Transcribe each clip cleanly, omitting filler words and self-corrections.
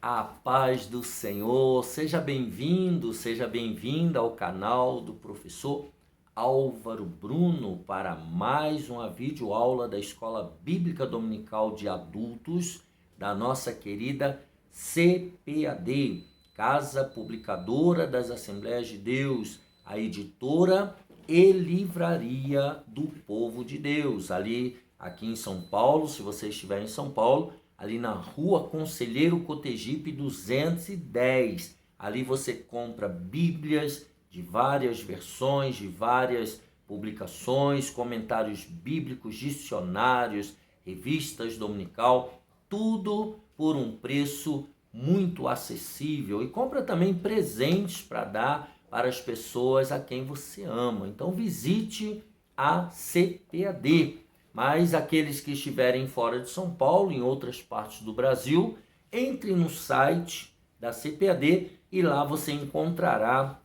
A paz do Senhor, seja bem-vindo, seja bem-vinda ao canal do professor Álvaro Bruno para mais uma videoaula da Escola Bíblica Dominical de Adultos da nossa querida CPAD, Casa Publicadora das Assembleias de Deus, a editora e livraria do povo de Deus, aqui em São Paulo. Se você estiver em São Paulo, ali na rua Conselheiro Cotegipe 210. Ali você compra bíblias de várias versões, de várias publicações, comentários bíblicos, dicionários, revistas dominical, tudo por um preço muito acessível. E compra também presentes para dar para as pessoas a quem você ama. Então visite a CPAD. Mas aqueles que estiverem fora de São Paulo, em outras partes do Brasil, entre no site da CPAD e lá você encontrará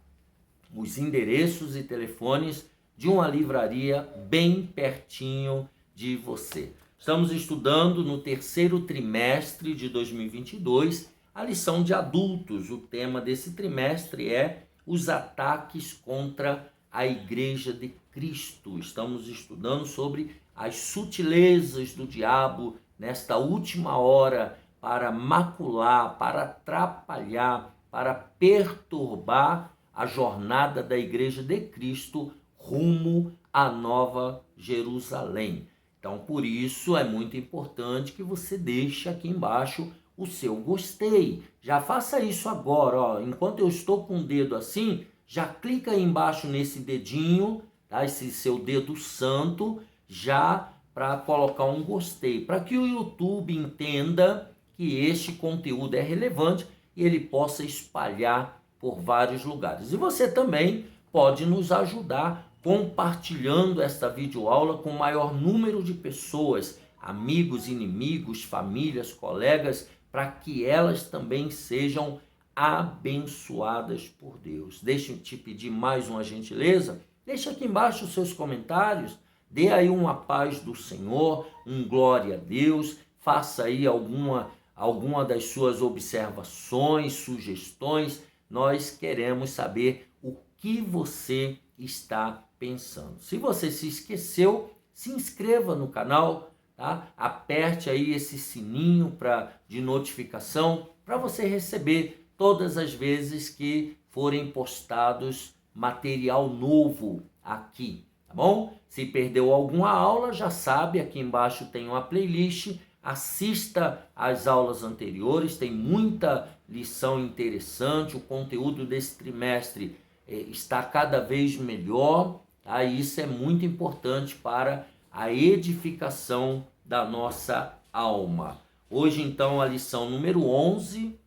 os endereços e telefones de uma livraria bem pertinho de você. Estamos estudando no terceiro trimestre de 2022 a lição de adultos. O tema desse trimestre é os ataques contra a Igreja de Cristo. Estamos estudando sobre as sutilezas do diabo nesta última hora para macular, para atrapalhar, para perturbar a jornada da Igreja de Cristo rumo à Nova Jerusalém. Então, por isso é muito importante que você deixe aqui embaixo o seu gostei. Já faça isso agora, ó. Enquanto eu estou com o dedo assim, já clica aí embaixo nesse dedinho, tá? Esse seu dedo santo, já para colocar um gostei, para que o YouTube entenda que este conteúdo é relevante e ele possa espalhar por vários lugares. E você também pode nos ajudar compartilhando esta videoaula com o maior número de pessoas, amigos, inimigos, famílias, colegas, para que elas também sejam abençoadas por Deus. Deixa eu te pedir mais uma gentileza. Deixa aqui embaixo os seus comentários. Dê aí uma paz do Senhor, um glória a Deus. Faça aí alguma das suas observações, sugestões. Nós queremos saber o que você está pensando. Se você se esqueceu, se inscreva no canal, tá? Aperte aí esse sininho de notificação para você receber todas as vezes que forem postados material novo aqui, tá bom? Se perdeu alguma aula, já sabe, aqui embaixo tem uma playlist, assista às aulas anteriores, tem muita lição interessante, o conteúdo desse trimestre está cada vez melhor, tá? E isso é muito importante para a edificação da nossa alma. Hoje, então, a lição número 11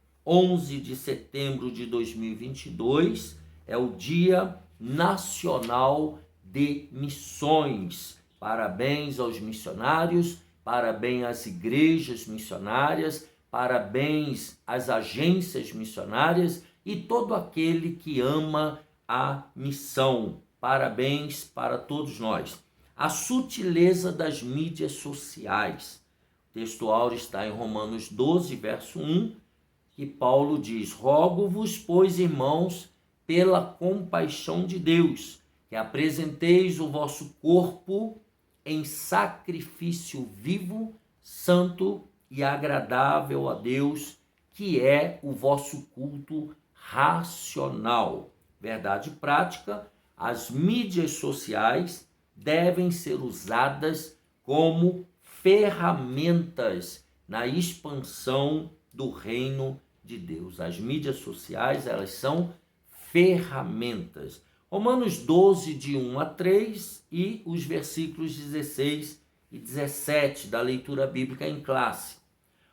de setembro de 2022, é o Dia Nacional de Missões. Parabéns aos missionários, parabéns às igrejas missionárias, parabéns às agências missionárias e todo aquele que ama a missão. Parabéns para todos nós. A sutileza das mídias sociais. O texto áureo está em Romanos 12, verso 1, que Paulo diz: rogo-vos, pois, irmãos, pela compaixão de Deus, que apresenteis o vosso corpo em sacrifício vivo, santo e agradável a Deus, que é o vosso culto racional. Verdade prática: as mídias sociais devem ser usadas como ferramentas na expansão do reino de Deus. As mídias sociais, elas são ferramentas. Romanos 12, de 1 a 3 e os versículos 16 e 17 da leitura bíblica em classe.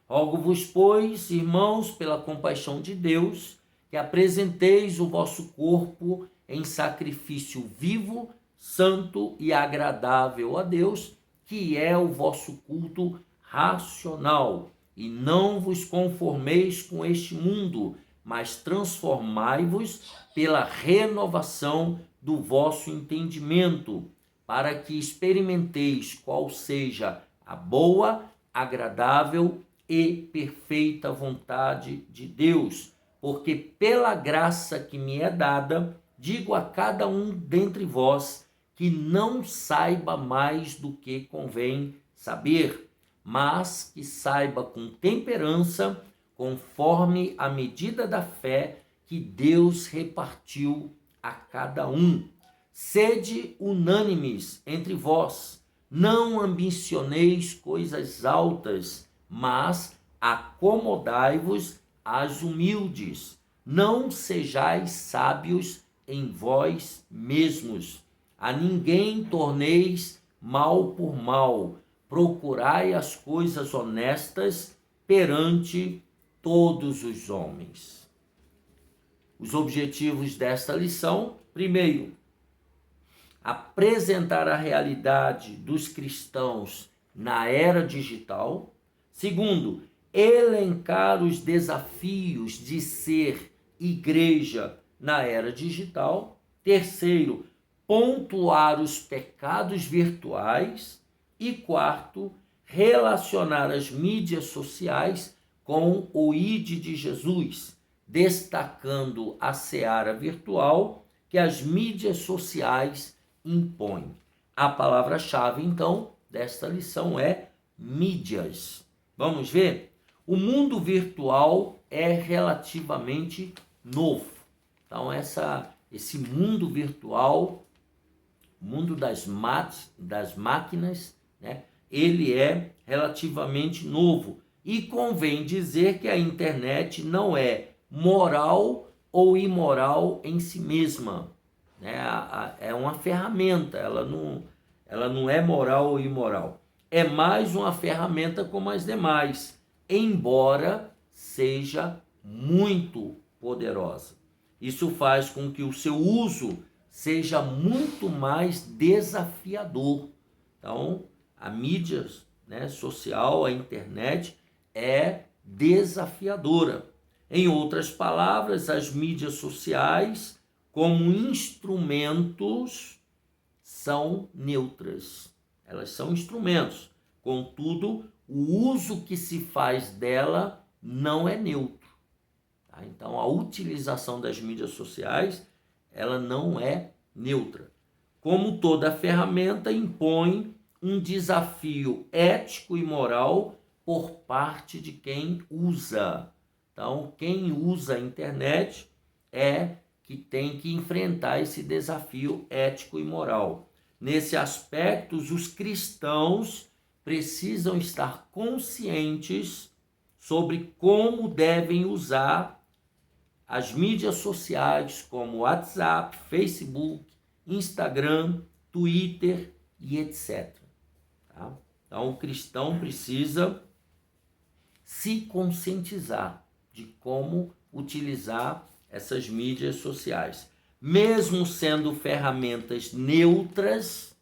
Rogo-vos, pois, irmãos, pela compaixão de Deus, que apresenteis o vosso corpo em sacrifício vivo, santo e agradável a Deus, que é o vosso culto racional. E não vos conformeis com este mundo, mas transformai-vos pela renovação do vosso entendimento, para que experimenteis qual seja a boa, agradável e perfeita vontade de Deus, porque pela graça que me é dada, digo a cada um dentre vós que não saiba mais do que convém saber, mas que saiba com temperança, conforme a medida da fé que Deus repartiu a cada um. Sede unânimes entre vós, não ambicioneis coisas altas, mas acomodai-vos às humildes. Não sejais sábios em vós mesmos. A ninguém torneis mal por mal. Procurai as coisas honestas perante todos os homens. Os objetivos desta lição: primeiro, apresentar a realidade dos cristãos na era digital. Segundo, elencar os desafios de ser igreja na era digital. Terceiro, pontuar os pecados virtuais. E quarto, relacionar as mídias sociais com o ID de Jesus, destacando a seara virtual que as mídias sociais impõem. A palavra-chave, então, desta lição é mídias. Vamos ver? O mundo virtual é relativamente novo. Então, esse mundo virtual, o mundo das máquinas, né, ele é relativamente novo. E convém dizer que a internet não é moral ou imoral em si mesma. Né? É uma ferramenta, ela não é moral ou imoral. É mais uma ferramenta como as demais, embora seja muito poderosa. Isso faz com que o seu uso seja muito mais desafiador. Então, a mídia, né, social, a internet, é desafiadora. Em outras palavras, as mídias sociais, como instrumentos, são neutras. Elas são instrumentos. Contudo, o uso que se faz dela não é neutro. Tá? Então, a utilização das mídias sociais, ela não é neutra. Como toda ferramenta, impõe um desafio ético e moral por parte de quem usa. Então, quem usa a internet é que tem que enfrentar esse desafio ético e moral. Nesse aspecto, os cristãos precisam estar conscientes sobre como devem usar as mídias sociais como WhatsApp, Facebook, Instagram, Twitter e etc. Tá? Então, o cristão precisa se conscientizar de como utilizar essas mídias sociais. Mesmo sendo ferramentas neutras,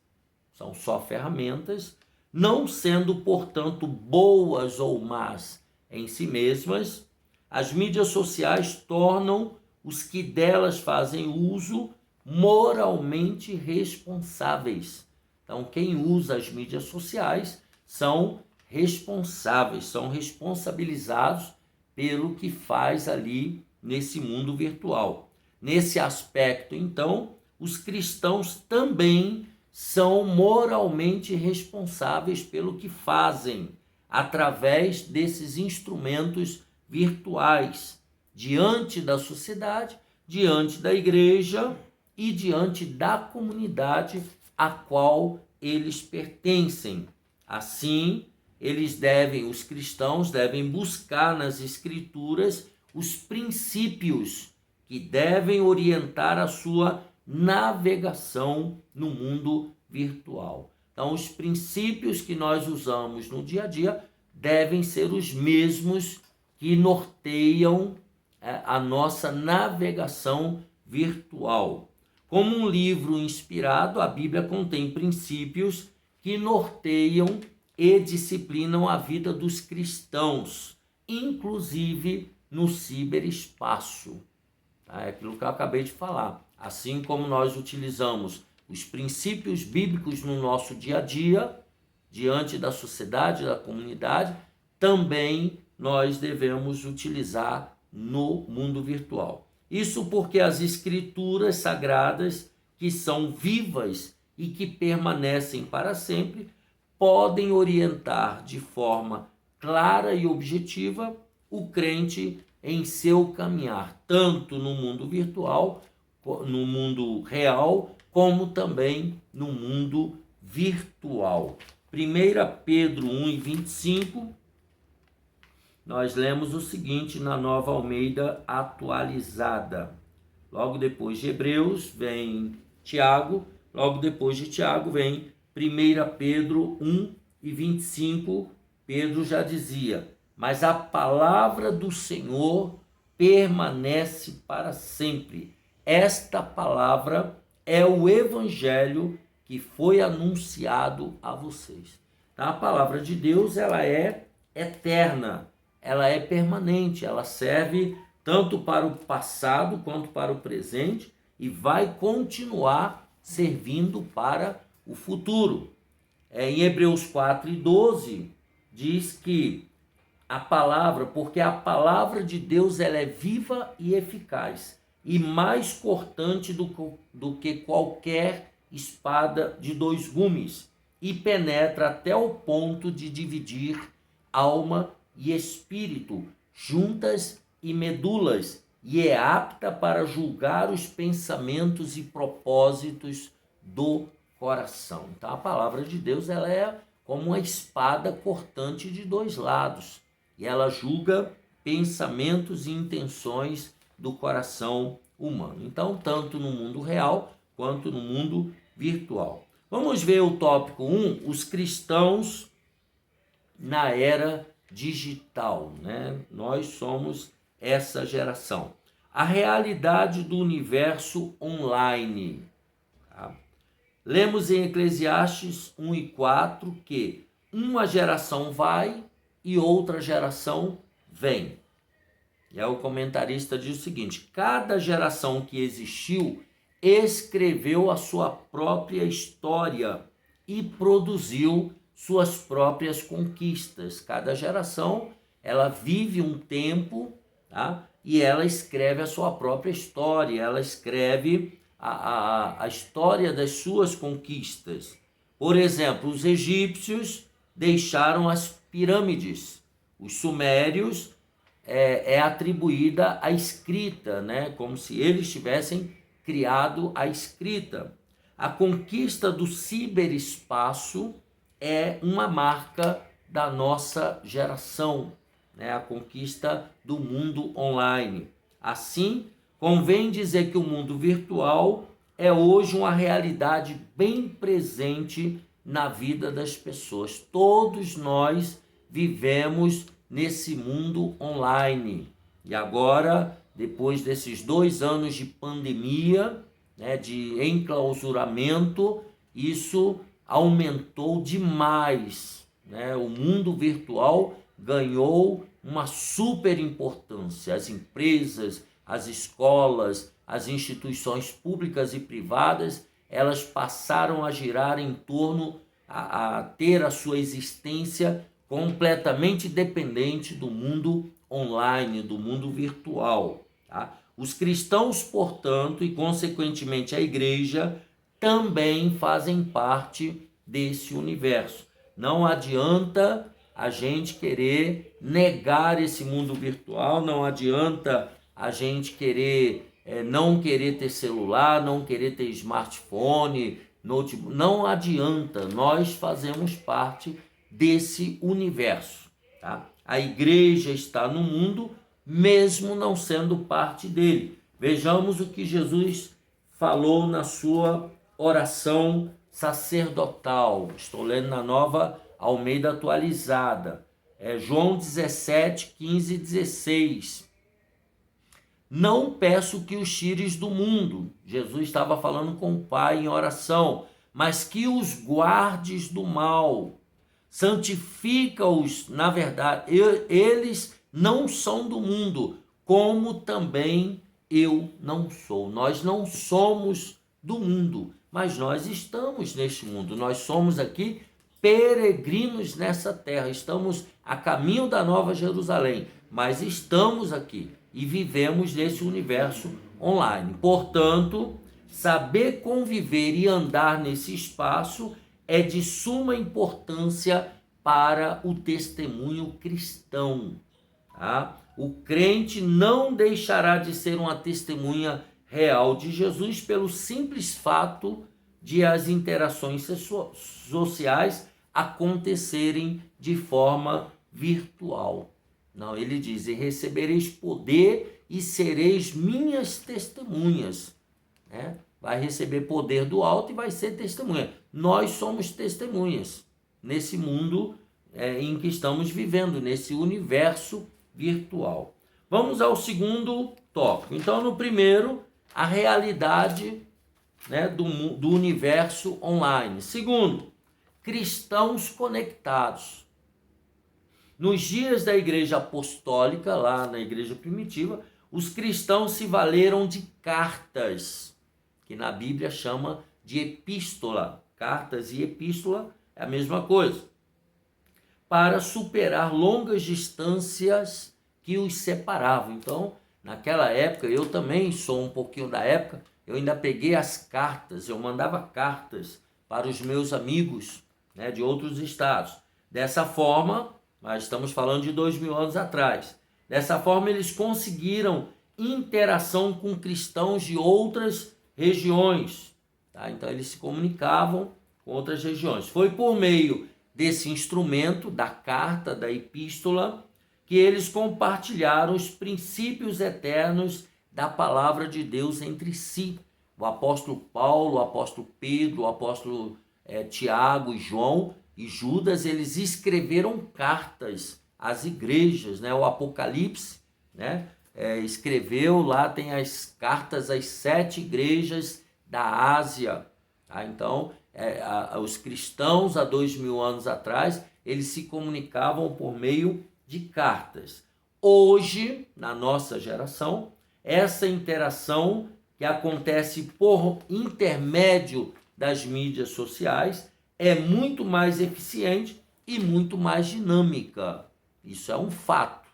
são só ferramentas, não sendo, portanto, boas ou más em si mesmas, as mídias sociais tornam os que delas fazem uso moralmente responsáveis. Então, quem usa as mídias sociais são responsáveis, são responsabilizados pelo que faz ali nesse mundo virtual. Nesse aspecto, então, os cristãos também são moralmente responsáveis pelo que fazem através desses instrumentos virtuais, diante da sociedade, diante da igreja e diante da comunidade a qual eles pertencem. Assim, os cristãos devem buscar nas Escrituras os princípios que devem orientar a sua navegação no mundo virtual. Então, os princípios que nós usamos no dia a dia devem ser os mesmos que norteiam a nossa navegação virtual. Como um livro inspirado, a Bíblia contém princípios que norteiam e disciplinam a vida dos cristãos, inclusive no ciberespaço. É aquilo que eu acabei de falar. Assim como nós utilizamos os princípios bíblicos no nosso dia a dia, diante da sociedade, da comunidade, também nós devemos utilizar no mundo virtual. Isso porque as escrituras sagradas, que são vivas e que permanecem para sempre, podem orientar de forma clara e objetiva o crente em seu caminhar, tanto no mundo virtual, no mundo real, como também no mundo virtual. 1 Pedro 1:25, nós lemos o seguinte na Nova Almeida atualizada. Logo depois de Hebreus vem Tiago, logo depois de Tiago vem 1 Pedro 1:25, Pedro já dizia: mas a palavra do Senhor permanece para sempre. Esta palavra é o evangelho que foi anunciado a vocês. Então, a palavra de Deus, ela é eterna, ela é permanente, ela serve tanto para o passado quanto para o presente e vai continuar servindo para o futuro. Em Hebreus 4:12 diz que a palavra, porque a palavra de Deus ela é viva e eficaz e mais cortante do que qualquer espada de dois gumes e penetra até o ponto de dividir alma e espírito, juntas e medulas, e é apta para julgar os pensamentos e propósitos do coração. Então a palavra de Deus ela é como uma espada cortante de dois lados, e ela julga pensamentos e intenções do coração humano. Então, tanto no mundo real quanto no mundo virtual. Vamos ver o tópico 1, os cristãos na era digital, né? Nós somos essa geração. A realidade do universo online. Tá? Lemos em Eclesiastes 1:4 que uma geração vai e outra geração vem. E aí o comentarista diz o seguinte: cada geração que existiu escreveu a sua própria história e produziu suas próprias conquistas. Cada geração, ela vive um tempo, tá? E ela escreve a sua própria história, ela escreve a história das suas conquistas. Por exemplo, os egípcios deixaram as pirâmides, os sumérios é atribuída a escrita, né? Como se eles tivessem criado a escrita. A conquista do ciberespaço é uma marca da nossa geração, né? A conquista do mundo online. Assim, convém dizer que o mundo virtual é hoje uma realidade bem presente na vida das pessoas. Todos nós vivemos nesse mundo online. E agora, depois desses 2 anos de pandemia, né, de enclausuramento, isso aumentou demais, né? O mundo virtual ganhou uma super importância. As empresas, as escolas, as instituições públicas e privadas, elas passaram a girar em torno, a ter a sua existência completamente dependente do mundo online, do mundo virtual. Tá? Os cristãos, portanto, e consequentemente a igreja, também fazem parte desse universo. Não adianta a gente querer negar esse mundo virtual, não adianta a gente querer não querer ter celular, não querer ter smartphone, notebook, não adianta, nós fazemos parte desse universo. Tá? A igreja está no mundo, mesmo não sendo parte dele. Vejamos o que Jesus falou na sua oração sacerdotal. Estou lendo na Nova Almeida atualizada. João 17, 15 e 16. Não peço que os tires do mundo. Jesus estava falando com o Pai em oração. Mas que os guardes do mal. Santifica-os, na verdade. Eles não são do mundo, como também eu não sou. Nós não somos do mundo, mas nós estamos neste mundo. Nós somos aqui peregrinos nessa terra, estamos a caminho da Nova Jerusalém, mas estamos aqui e vivemos nesse universo online. Portanto, saber conviver e andar nesse espaço é de suma importância para o testemunho cristão. Tá? O crente não deixará de ser uma testemunha real de Jesus pelo simples fato de as interações sociais acontecerem de forma virtual. Não, ele diz: e recebereis poder e sereis minhas testemunhas. Né? Vai receber poder do alto e vai ser testemunha. Nós somos testemunhas nesse mundo em que estamos vivendo, nesse universo virtual. Vamos ao segundo tópico. Então, no primeiro, a realidade, né, do universo online. Segundo, cristãos conectados. Nos dias da igreja apostólica, lá na igreja primitiva, os cristãos se valeram de cartas, que na Bíblia chama de epístola. Cartas e epístola é a mesma coisa. Para superar longas distâncias que os separavam. Então, naquela época, eu também sou um pouquinho da época, eu ainda peguei as cartas, eu mandava cartas para os meus amigos, né, de outros estados. Dessa forma, nós estamos falando de 2000 anos atrás, dessa forma eles conseguiram interação com cristãos de outras regiões. Tá? Então eles se comunicavam com outras regiões. Foi por meio desse instrumento, da carta, da epístola, que eles compartilharam os princípios eternos da palavra de Deus entre si. O apóstolo Paulo, o apóstolo Pedro, o apóstolo Tiago e João e Judas, eles escreveram cartas às igrejas, né? O Apocalipse, né? Escreveu, lá tem as cartas às 7 igrejas da Ásia. Tá? Então, os cristãos há 2000 anos atrás, eles se comunicavam por meio de cartas. Hoje, na nossa geração, essa interação que acontece por intermédio das mídias sociais é muito mais eficiente e muito mais dinâmica. Isso é um fato.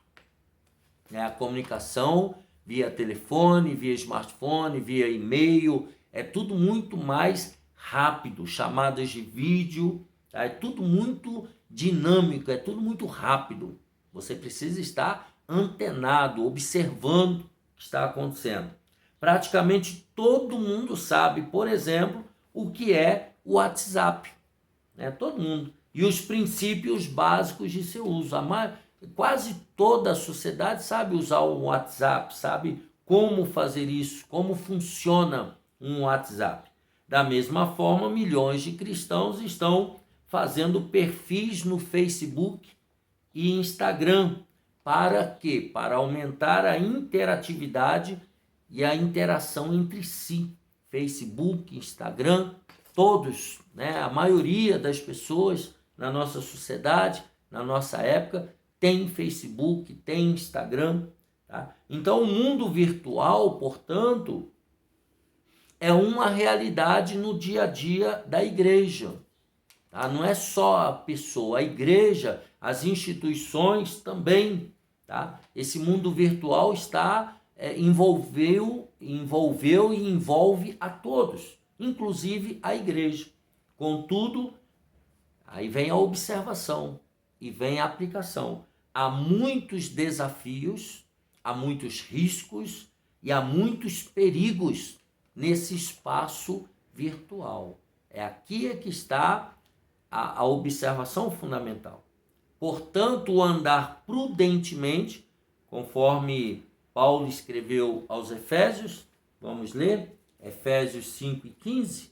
A comunicação via telefone, via smartphone, via e-mail, é tudo muito mais rápido, chamadas de vídeo, tá? É tudo muito dinâmico, é tudo muito rápido. Você precisa estar antenado, observando o que está acontecendo. Praticamente todo mundo sabe, por exemplo, o que é o WhatsApp. Né? Todo mundo. E os princípios básicos de seu uso. Quase toda a sociedade sabe usar o WhatsApp, sabe como fazer isso, como funciona um WhatsApp. Da mesma forma, milhões de cristãos estão fazendo perfis no Facebook e Instagram. Para quê? Para aumentar a interatividade e a interação entre si. Facebook, Instagram, todos, né? A maioria das pessoas na nossa sociedade, na nossa época, tem Facebook, tem Instagram. Tá? Então, o mundo virtual, portanto, é uma realidade no dia a dia da igreja. Tá? Não é só a pessoa, a igreja, as instituições também. Tá? Esse mundo virtual envolveu e envolve a todos, inclusive a igreja. Contudo, aí vem a observação e vem a aplicação. Há muitos desafios, há muitos riscos e há muitos perigos nesse espaço virtual. Aqui que está a observação fundamental. Portanto, o andar prudentemente, conforme Paulo escreveu aos Efésios, vamos ler, Efésios 5 e 15.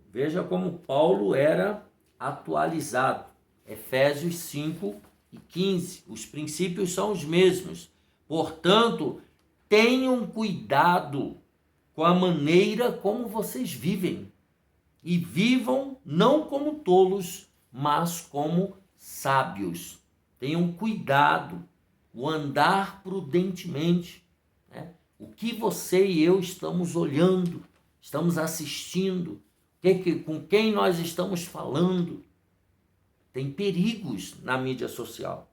Veja como Paulo era atualizado. Efésios 5 e 15. Os princípios são os mesmos. Portanto, tenham cuidado com a maneira como vocês vivem. E vivam não como tolos, mas como sábios. Tenham cuidado, o andar prudentemente. Né? O que você e eu estamos olhando, estamos assistindo, Com quem nós estamos falando. Tem perigos na mídia social.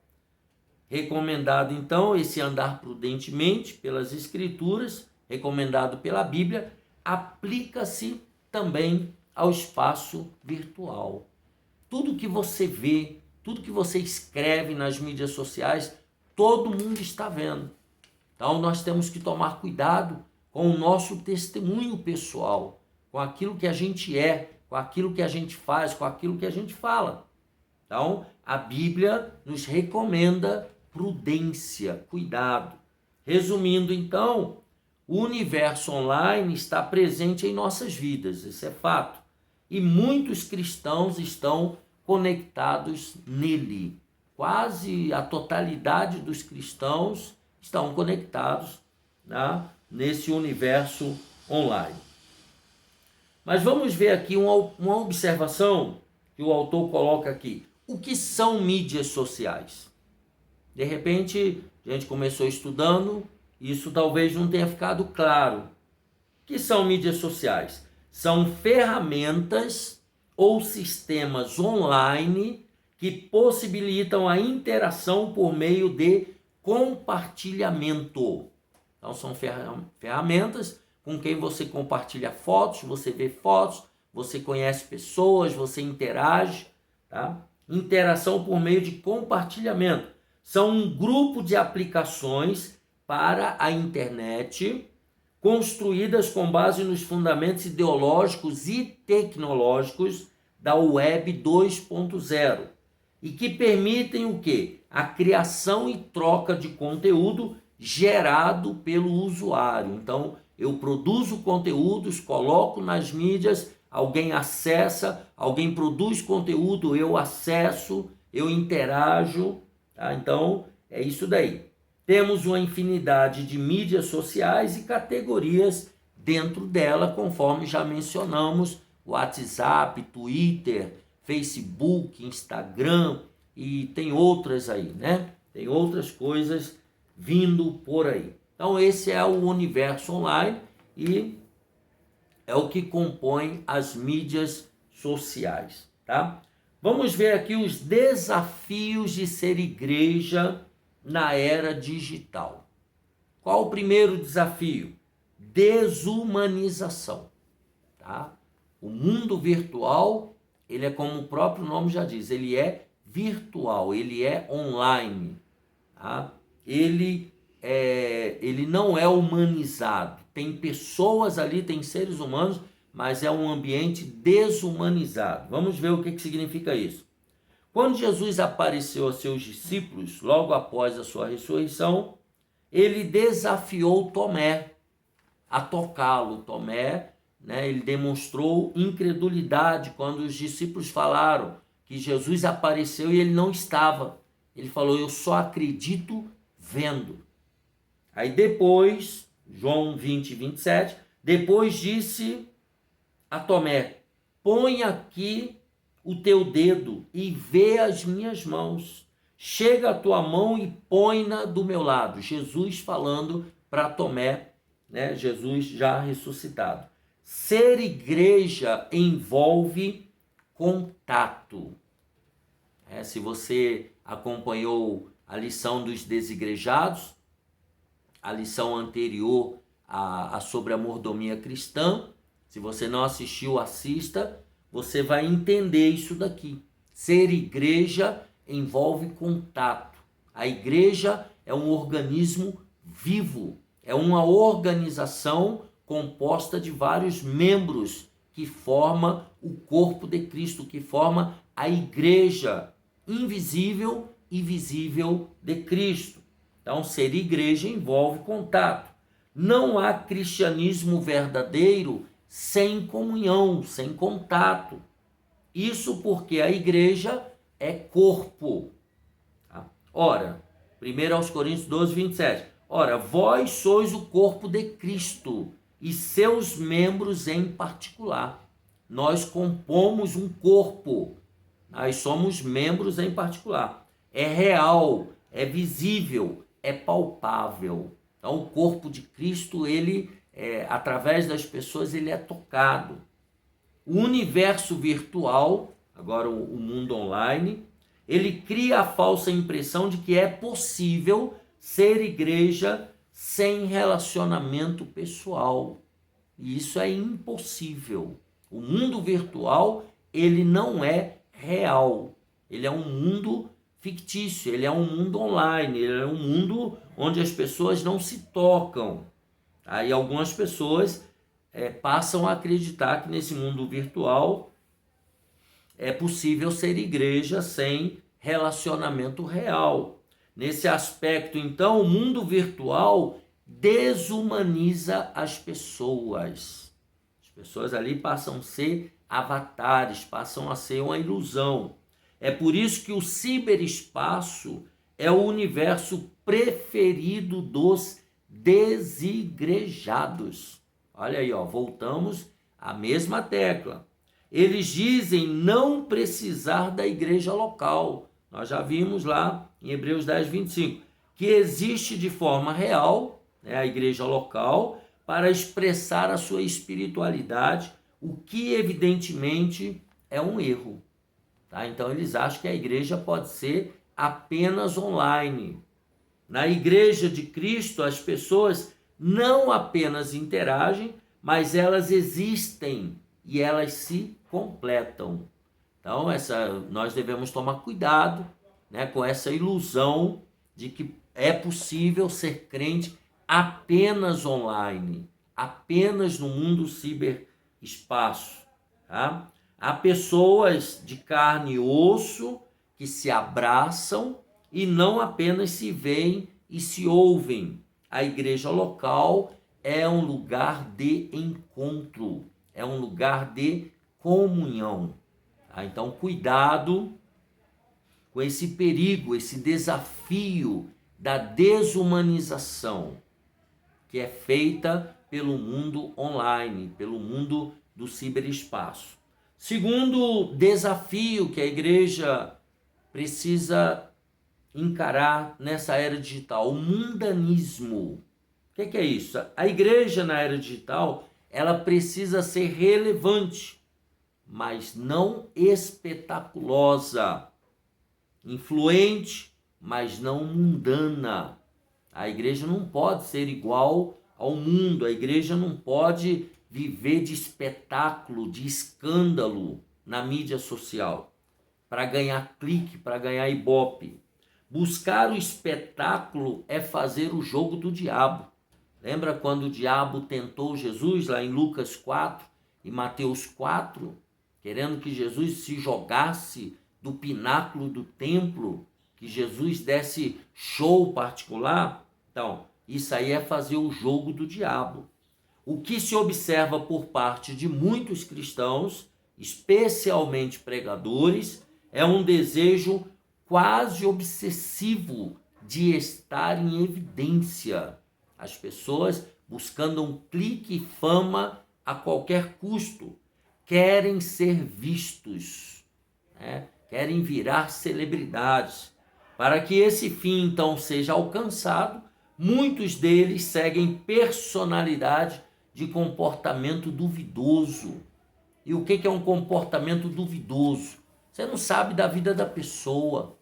Recomendado, então, esse andar prudentemente pelas Escrituras, recomendado pela Bíblia, aplica-se também ao espaço virtual. Tudo que você vê, tudo que você escreve nas mídias sociais, todo mundo está vendo. Então, nós temos que tomar cuidado com o nosso testemunho pessoal, com aquilo que a gente é, com aquilo que a gente faz, com aquilo que a gente fala. Então, a Bíblia nos recomenda prudência, cuidado. Resumindo, então, o universo online está presente em nossas vidas, isso é fato. E muitos cristãos estão conectados nele. Quase a totalidade dos cristãos estão conectados, né, nesse universo online. Mas vamos ver aqui uma observação que o autor coloca aqui. O que são mídias sociais? De repente, a gente começou estudando, isso talvez não tenha ficado claro. O que são mídias sociais? São ferramentas ou sistemas online que possibilitam a interação por meio de compartilhamento. Então, são ferramentas com quem você compartilha fotos, você vê fotos, você conhece pessoas, você interage, tá? Interação por meio de compartilhamento. São um grupo de aplicações para a internet, construídas com base nos fundamentos ideológicos e tecnológicos da Web 2.0 e que permitem o quê? A criação e troca de conteúdo gerado pelo usuário. Então, eu produzo conteúdos, coloco nas mídias, alguém acessa, alguém produz conteúdo, eu acesso, eu interajo. Tá? Então, é isso daí. Temos uma infinidade de mídias sociais e categorias dentro dela, conforme já mencionamos, WhatsApp, Twitter, Facebook, Instagram e tem outras aí, né? Tem outras coisas vindo por aí. Então, esse é o universo online e é o que compõe as mídias sociais, tá? Vamos ver aqui os desafios de ser igreja na era digital. Qual o primeiro desafio? Desumanização, tá? O mundo virtual, ele é como o próprio nome já diz, ele é virtual, ele é online, tá? Ele não é humanizado. Tem pessoas ali, tem seres humanos, mas é um ambiente desumanizado. Vamos ver o que significa isso. Quando Jesus apareceu a seus discípulos, logo após a sua ressurreição, ele desafiou Tomé a tocá-lo. Tomé, né, ele demonstrou incredulidade quando os discípulos falaram que Jesus apareceu e ele não estava. Ele falou, eu só acredito vendo. Aí depois, João 20, 27, depois disse a Tomé, põe aqui o teu dedo e vê as minhas mãos. Chega a tua mão e põe-na do meu lado. Jesus falando para Tomé, né? Jesus já ressuscitado. Ser igreja envolve contato. Se você acompanhou a lição dos desigrejados, a lição anterior sobre a mordomia cristã, se você não assistiu, assista, você vai entender isso daqui. Ser igreja envolve contato. A igreja é um organismo vivo, é uma organização composta de vários membros que forma o corpo de Cristo, que forma a igreja invisível e visível de Cristo. Então, ser igreja envolve contato. Não há cristianismo verdadeiro sem comunhão, sem contato. Isso porque a igreja é corpo. Tá? Ora, 1 Coríntios 12, 27. Ora, vós sois o corpo de Cristo e seus membros em particular. Nós compomos um corpo. Nós somos membros em particular. É real, é visível, é palpável. Então, o corpo de Cristo, ele através das pessoas, ele é tocado. O universo virtual, agora o mundo online, ele cria a falsa impressão de que é possível ser igreja sem relacionamento pessoal. E isso é impossível. O mundo virtual, ele não é real. Ele é um mundo fictício, ele é um mundo online, ele é um mundo onde as pessoas não se tocam. Aí algumas pessoas passam a acreditar que nesse mundo virtual é possível ser igreja sem relacionamento real. Nesse aspecto, então, o mundo virtual desumaniza as pessoas. As pessoas ali passam a ser avatares, passam a ser uma ilusão. É por isso que o ciberespaço é o universo preferido dos desigrejados. Olha aí, voltamos à mesma tecla. Eles dizem não precisar da igreja local. Nós já vimos lá em Hebreus 10, 25, que existe de forma real, a igreja local, para expressar a sua espiritualidade, o que evidentemente é um erro. Tá? Então eles acham que a igreja pode ser apenas online. Na igreja de Cristo, as pessoas não apenas interagem, mas elas existem e elas se completam. Então, nós devemos tomar cuidado, com essa ilusão de que é possível ser crente apenas online, apenas no mundo ciberespaço. Tá? Há pessoas de carne e osso que se abraçam e não apenas se veem e se ouvem. A igreja local é um lugar de encontro, é um lugar de comunhão. Tá? Então, cuidado com esse perigo, esse desafio da desumanização que é feita pelo mundo online, pelo mundo do ciberespaço. Segundo desafio que a igreja precisa encarar nessa era digital, o mundanismo. O que é isso? A igreja na era digital, ela precisa ser relevante, mas não espetaculosa, influente, mas não mundana. A igreja não pode ser igual ao mundo, a igreja não pode viver de espetáculo, de escândalo na mídia social, para ganhar clique, para ganhar ibope. Buscar o espetáculo é fazer o jogo do diabo. Lembra quando o diabo tentou Jesus lá em Lucas 4 e Mateus 4, querendo que Jesus se jogasse do pináculo do templo, que Jesus desse show particular? Então, isso aí é fazer o jogo do diabo. O que se observa por parte de muitos cristãos, especialmente pregadores, é um desejo quase obsessivo de estar em evidência. As pessoas buscando um clique e fama a qualquer custo, querem ser vistos, querem virar celebridades. Para que esse fim então seja alcançado, muitos deles seguem personalidade de comportamento duvidoso. E o que é um comportamento duvidoso? Você não sabe da vida da pessoa.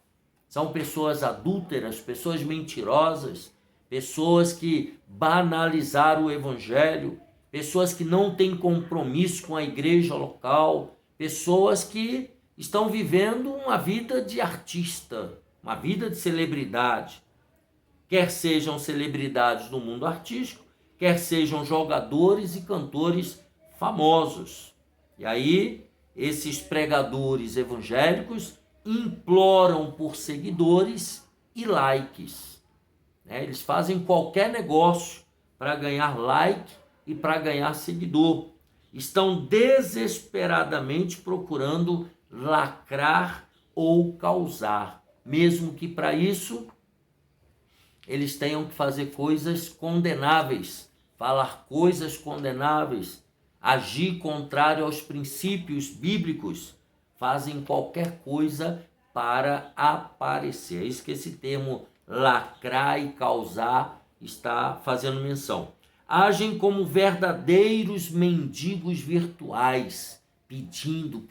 São pessoas adúlteras, pessoas mentirosas, pessoas que banalizaram o evangelho, pessoas que não têm compromisso com a igreja local, pessoas que estão vivendo uma vida de artista, uma vida de celebridade. Quer sejam celebridades no mundo artístico, quer sejam jogadores e cantores famosos. E aí, esses pregadores evangélicos imploram por seguidores e likes. Eles fazem qualquer negócio para ganhar like e para ganhar seguidor. Estão desesperadamente procurando lacrar ou causar, mesmo que para isso eles tenham que fazer coisas condenáveis, falar coisas condenáveis, agir contrário aos princípios bíblicos, fazem qualquer coisa para aparecer. É isso que esse termo lacrar e causar está fazendo menção. Agem como verdadeiros mendigos virtuais, pedindo,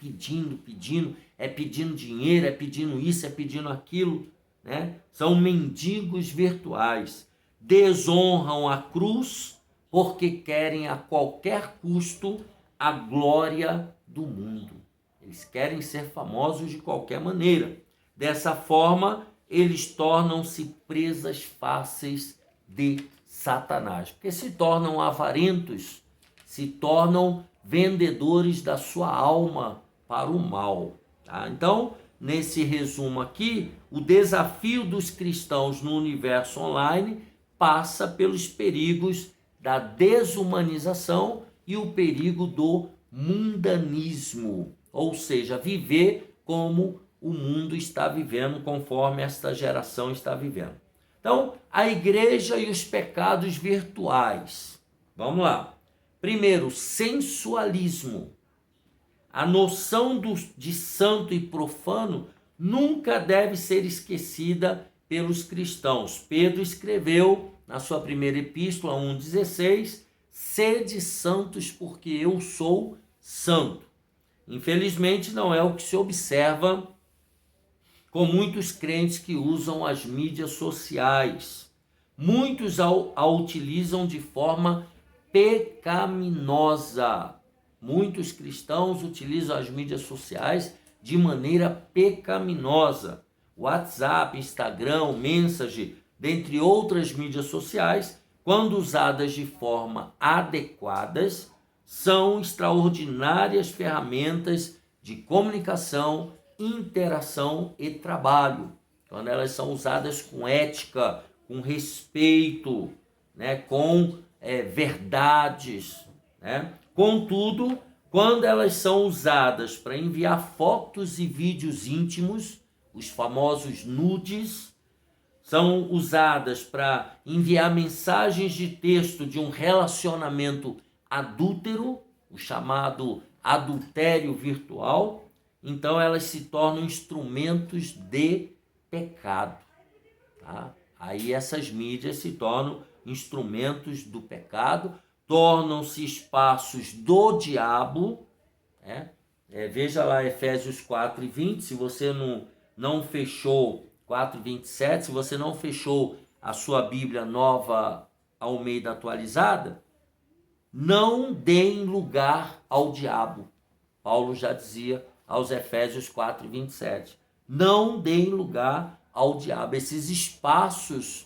é pedindo dinheiro, é pedindo isso, é pedindo aquilo, né? São mendigos virtuais. Desonram a cruz porque querem a qualquer custo a glória do mundo. Eles querem ser famosos de qualquer maneira. Dessa forma, eles tornam-se presas fáceis de Satanás, porque se tornam avarentos, se tornam vendedores da sua alma para o mal. Tá? Então, nesse resumo aqui, o desafio dos cristãos no universo online passa pelos perigos da desumanização e o perigo do mundanismo, ou seja, viver como o mundo está vivendo, conforme esta geração está vivendo. Então, a igreja e os pecados virtuais. Vamos lá. Primeiro, sensualismo. A noção de santo e profano nunca deve ser esquecida pelos cristãos. Pedro escreveu na sua primeira epístola, 1,16, sede santos porque eu sou santo. Infelizmente, não é o que se observa com muitos crentes que usam as mídias sociais. Muitos a utilizam de forma pecaminosa. Muitos cristãos utilizam as mídias sociais de maneira pecaminosa. WhatsApp, Instagram, Messenger, dentre outras mídias sociais, quando usadas de forma adequadas, são extraordinárias ferramentas de comunicação, interação e trabalho. Quando elas são usadas com ética, com respeito, né, com verdades, né? Contudo, quando elas são usadas para enviar fotos e vídeos íntimos, os famosos nudes, são usadas para enviar mensagens de texto de um relacionamento adúltero, o chamado adultério virtual, então elas se tornam instrumentos de pecado. Tá? Aí essas mídias se tornam instrumentos do pecado, tornam-se espaços do diabo, né? Veja lá Efésios 4:20, se você não fechou 4:27, se você não fechou a sua Bíblia Nova Almeida atualizada, não deem lugar ao diabo. Paulo já dizia aos Efésios 4:27, não deem lugar ao diabo. Esses espaços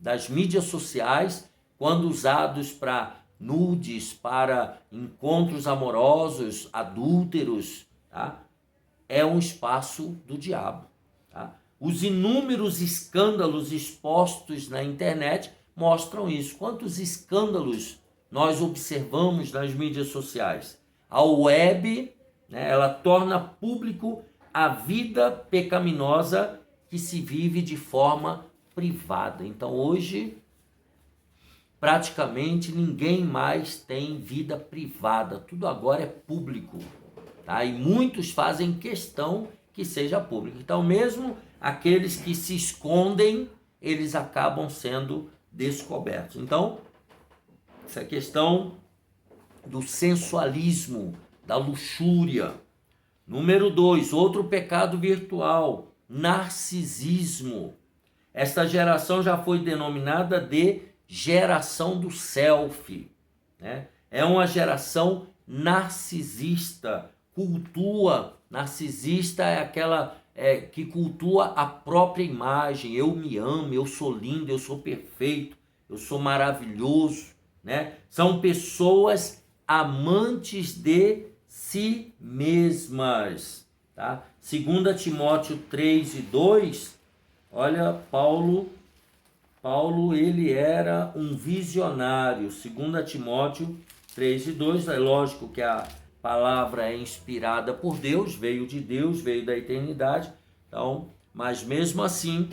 das mídias sociais, quando usados para nudes, para encontros amorosos, adúlteros, tá? É um espaço do diabo. Tá? Os inúmeros escândalos expostos na internet mostram isso. Quantos escândalos nós observamos nas mídias sociais? A web, né, ela torna público a vida pecaminosa que se vive de forma privada. Então hoje, praticamente ninguém mais tem vida privada, tudo agora é público, tá? E muitos fazem questão que seja público. Então mesmo aqueles que se escondem, eles acabam sendo descobertos. Então, essa questão do sensualismo, da luxúria. Número 2, outro pecado virtual, narcisismo. Esta geração já foi denominada de geração do selfie, né? É uma geração narcisista, narcisista é aquela que cultua a própria imagem. Eu me amo, eu sou lindo, eu sou perfeito, eu sou maravilhoso, né? São pessoas amantes de si mesmas, tá? 2 Timóteo 3:2, olha, Paulo ele era um visionário. 2 Timóteo 3:2, é lógico que a palavra é inspirada por Deus, veio de Deus, veio da eternidade. Então, mas mesmo assim,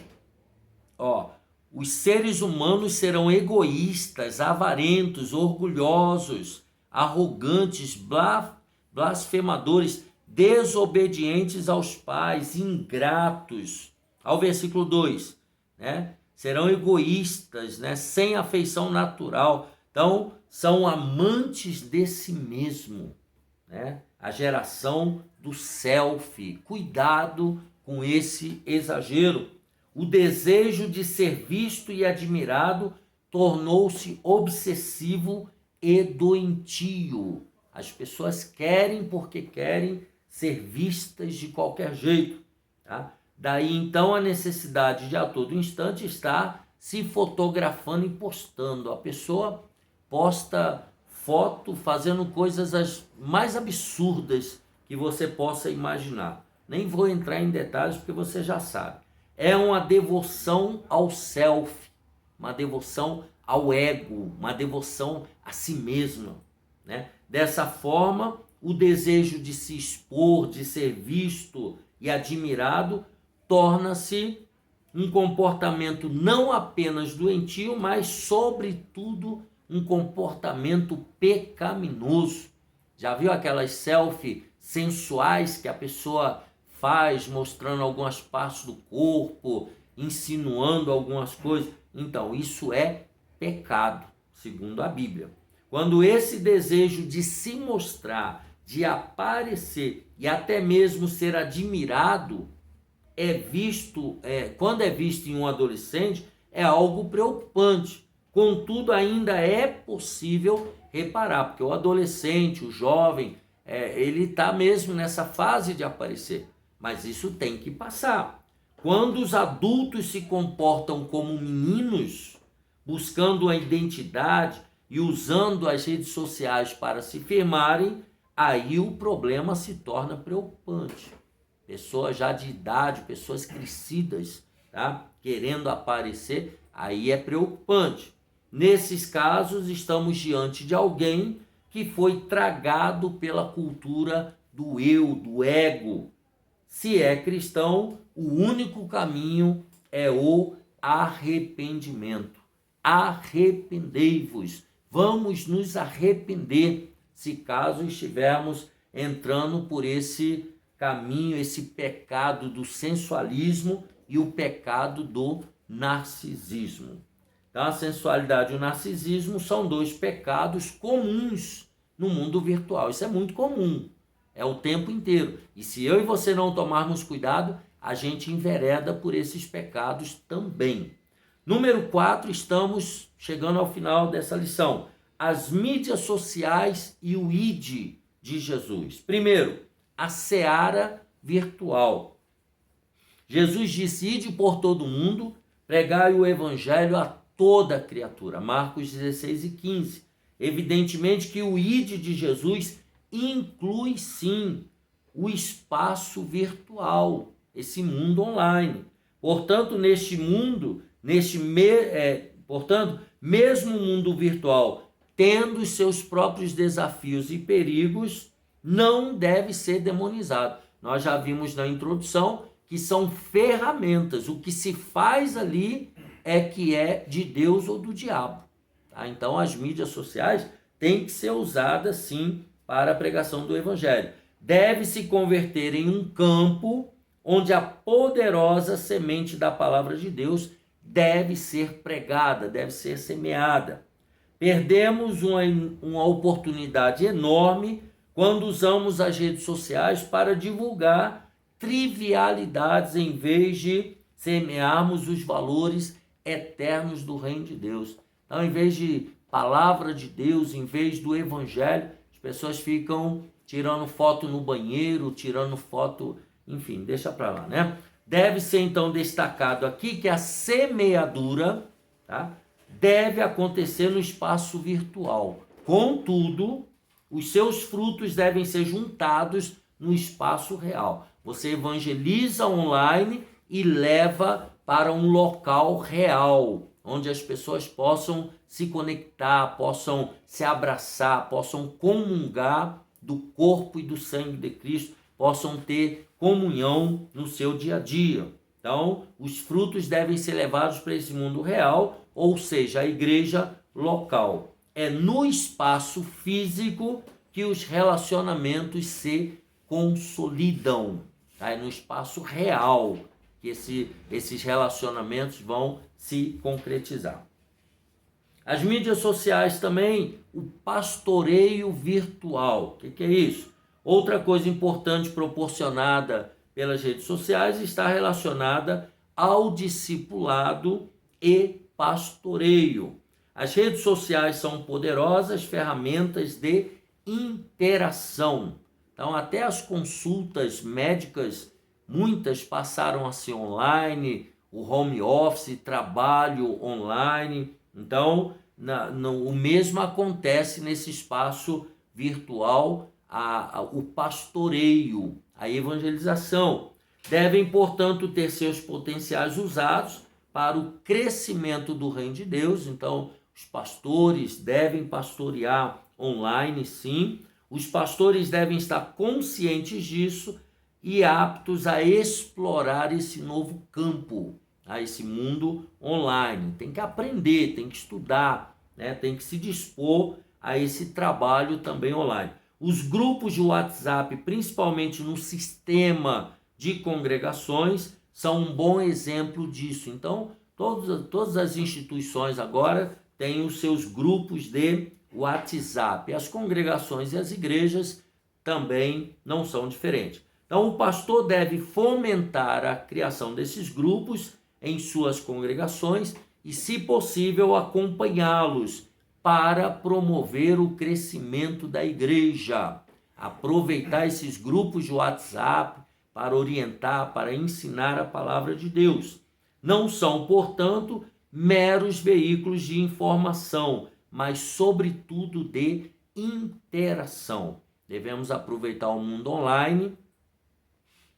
os seres humanos serão egoístas, avarentos, orgulhosos, arrogantes, blasfemadores, desobedientes aos pais, ingratos. Ao versículo 2, né? Serão egoístas, né? Sem afeição natural. Então, são amantes de si mesmo, né? A geração do selfie. Cuidado com esse exagero. O desejo de ser visto e admirado tornou-se obsessivo e doentio. As pessoas querem porque querem ser vistas de qualquer jeito, tá? Daí então a necessidade de a todo instante estar se fotografando e postando. A pessoa posta foto fazendo coisas as mais absurdas que você possa imaginar. Nem vou entrar em detalhes porque você já sabe. É uma devoção ao self, uma devoção ao ego, uma devoção a si mesma, né? Dessa forma, o desejo de se expor, de ser visto e admirado, torna-se um comportamento não apenas doentio, mas, sobretudo, um comportamento pecaminoso. Já viu aquelas selfies sensuais que a pessoa faz, mostrando algumas partes do corpo, insinuando algumas coisas? Então, isso é pecado, segundo a Bíblia. Quando esse desejo de se mostrar, de aparecer e até mesmo ser admirado quando é visto em um adolescente, é algo preocupante. Contudo, ainda é possível reparar, porque o adolescente, o jovem, ele está mesmo nessa fase de aparecer, mas isso tem que passar. Quando os adultos se comportam como meninos, buscando a identidade e usando as redes sociais para se firmarem, aí o problema se torna preocupante. Pessoas já de idade, pessoas crescidas, tá? Querendo aparecer, aí é preocupante. Nesses casos, estamos diante de alguém que foi tragado pela cultura do eu, do ego. Se é cristão, o único caminho é o arrependimento. Arrependei-vos. Vamos nos arrepender se caso estivermos entrando por esse caminho, esse pecado do sensualismo e o pecado do narcisismo. Então, a sensualidade e o narcisismo são dois pecados comuns no mundo virtual. Isso é muito comum, é o tempo inteiro. E se eu e você não tomarmos cuidado, a gente envereda por esses pecados também. Número 4, estamos chegando ao final dessa lição. As mídias sociais e o ID de Jesus. Primeiro, a seara virtual. Jesus disse: ide por todo mundo, pregai o evangelho a toda criatura. Marcos 16 e 15. Evidentemente que o ide de Jesus inclui sim o espaço virtual, esse mundo online. Portanto, neste mundo, mesmo o mundo virtual tendo os seus próprios desafios e perigos, não deve ser demonizado. Nós já vimos na introdução que são ferramentas. O que se faz ali é que é de Deus ou do diabo. Tá? Então, as mídias sociais têm que ser usadas, sim, para a pregação do evangelho. Deve se converter em um campo onde a poderosa semente da palavra de Deus deve ser pregada, deve ser semeada. Perdemos uma oportunidade enorme quando usamos as redes sociais para divulgar trivialidades em vez de semearmos os valores eternos do reino de Deus. Então, em vez de palavra de Deus, em vez do evangelho, as pessoas ficam tirando foto no banheiro, tirando foto, enfim, deixa para lá, né? Deve ser então destacado aqui que a semeadura, tá, deve acontecer no espaço virtual. Contudo, os seus frutos devem ser juntados no espaço real. Você evangeliza online e leva para um local real, onde as pessoas possam se conectar, possam se abraçar, possam comungar do corpo e do sangue de Cristo, possam ter comunhão no seu dia a dia. Então, os frutos devem ser levados para esse mundo real, ou seja, a igreja local. É no espaço físico que os relacionamentos se consolidam. Tá? É no espaço real que esses relacionamentos vão se concretizar. As mídias sociais também, o pastoreio virtual. O que é isso? Outra coisa importante proporcionada pelas redes sociais está relacionada ao discipulado e pastoreio. As redes sociais são poderosas ferramentas de interação. Então, até as consultas médicas, muitas passaram a ser online, o home office, trabalho online. Então, o mesmo acontece nesse espaço virtual, o pastoreio, a evangelização. Devem, portanto, ter seus potenciais usados para o crescimento do reino de Deus. Então, os pastores devem pastorear online, sim. Os pastores devem estar conscientes disso e aptos a explorar esse novo campo, esse mundo online. Tem que aprender, tem que estudar, né? Tem que se dispor a esse trabalho também online. Os grupos de WhatsApp, principalmente no sistema de congregações, são um bom exemplo disso. Então, todas as instituições agora têm os seus grupos de WhatsApp. As congregações e as igrejas também não são diferentes. Então, o pastor deve fomentar a criação desses grupos em suas congregações e, se possível, acompanhá-los para promover o crescimento da igreja. Aproveitar esses grupos de WhatsApp para orientar, para ensinar a palavra de Deus. Não são, portanto, meros veículos de informação, mas, sobretudo, de interação. Devemos aproveitar o mundo online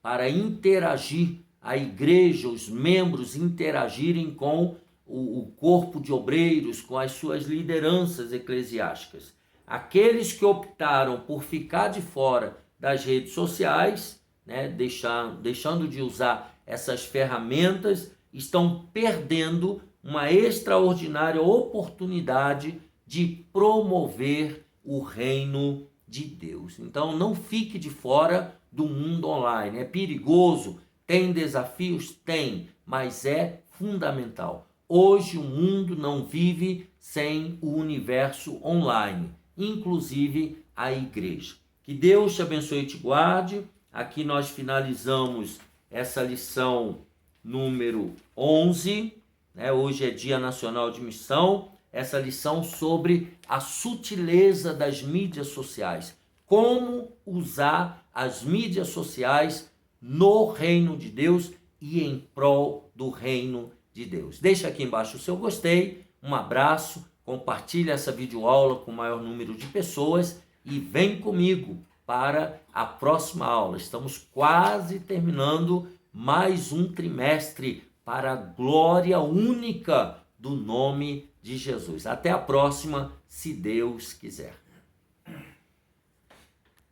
para interagir, a igreja, os membros interagirem com o corpo de obreiros, com as suas lideranças eclesiásticas. Aqueles que optaram por ficar de fora das redes sociais, né, deixando de usar essas ferramentas, estão perdendo uma extraordinária oportunidade de promover o reino de Deus. Então, não fique de fora do mundo online. É perigoso, tem desafios? Tem, mas é fundamental. Hoje o mundo não vive sem o universo online, inclusive a igreja. Que Deus te abençoe e te guarde. Aqui nós finalizamos essa lição número 11, né? Hoje é Dia Nacional de Missão, essa lição sobre a sutileza das mídias sociais. Como usar as mídias sociais no reino de Deus e em prol do reino de Deus. Deixa aqui embaixo o seu gostei, um abraço, compartilhe essa videoaula com o maior número de pessoas e vem comigo para a próxima aula. Estamos quase terminando mais um trimestre para a glória única do nome de Jesus. Até a próxima, se Deus quiser.